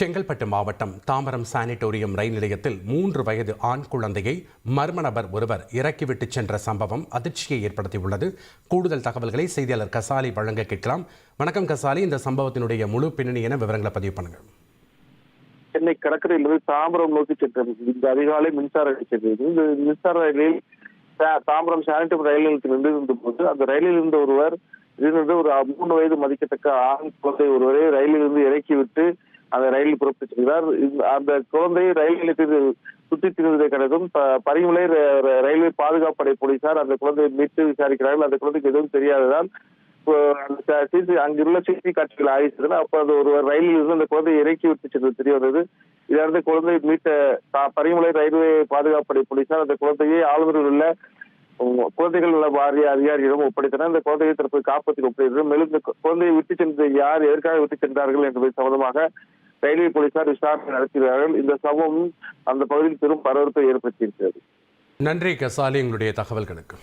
செங்கல்பட்டு மாவட்டம் தாம்பரம் சானிட்டோரியம் ரயில் நிலையத்தில் 3 வயது ஆண் குழந்தையை மர்ம நபர் ஒருவர் இறக்கிவிட்டு சென்ற சம்பவம் அதிர்ச்சியை ஏற்படுத்தியுள்ளது. கூடுதல் தகவல்களை செய்தியாளர் கசாலி வழங்க கேட்கலாம். வணக்கம் கசாலி, இந்த சம்பவத்தினுடைய முழு பின்னணி என விவரங்களை பதிவு பண்ணுங்க. சென்னை கடற்கரையிலிருந்து தாம்பரம் நோக்கி சென்றது. இந்த அதிகாலை மின்சார ரயில் சென்றது. இந்த மின்சார ரயிலில் தாம்பரம் சானிட்டோரியம் ரயில் நிலையத்தில் நின்றிருந்த போது அந்த ரயிலில் இருந்த ஒருவர் இருந்து ஒரு 3 வயது மதிக்கத்தக்க ஆண் குழந்தை ஒருவரை ரயிலில் இருந்து இறக்கிவிட்டு அந்த ரயிலில் புறப்பட்டு செல்கிறார். அந்த குழந்தை ரயில் நிலையத்தில் சுற்றி திரிந்ததை கண்டதும் பரிமலை ரயில்வே பாதுகாப்படை போலீசார் அந்த குழந்தையை மீட்டு விசாரிக்கிறார்கள். அந்த குழந்தைக்கு எதுவும் தெரியாததால் அங்குள்ள சிசி காட்சிகள் ஆய்வு செய்தனர். அப்போது ஒருவர் ரயிலில் இருந்து அந்த குழந்தையை இறக்கி விட்டு சென்றது தெரிய வந்தது. இதிலிருந்து குழந்தையை மீட்ட பரிமலை ரயில்வே பாதுகாப்படை போலீசார் அந்த குழந்தையை ஆளுநரில் உள்ள குழந்தைகள் நல வாரிய அதிகாரியிடம் ஒப்படைத்தனர். இந்த குழந்தையை தற்போது காப்பத்தில் ஒப்படைத்தனர். மேலும் இந்த குழந்தையை விட்டு சென்ற யார் எதற்காக விட்டு சென்றார்கள் என்பது சம்பந்தமாக ரயில்வே போலீசார் விசாரணை நடத்துகிறார்கள். இந்த சம்பவம் அந்த பகுதியில் பெரும் பரபரப்பை ஏற்படுத்தியிருக்கிறது. நன்றி கசாலி, எங்களுடைய தகவல்களுக்கு.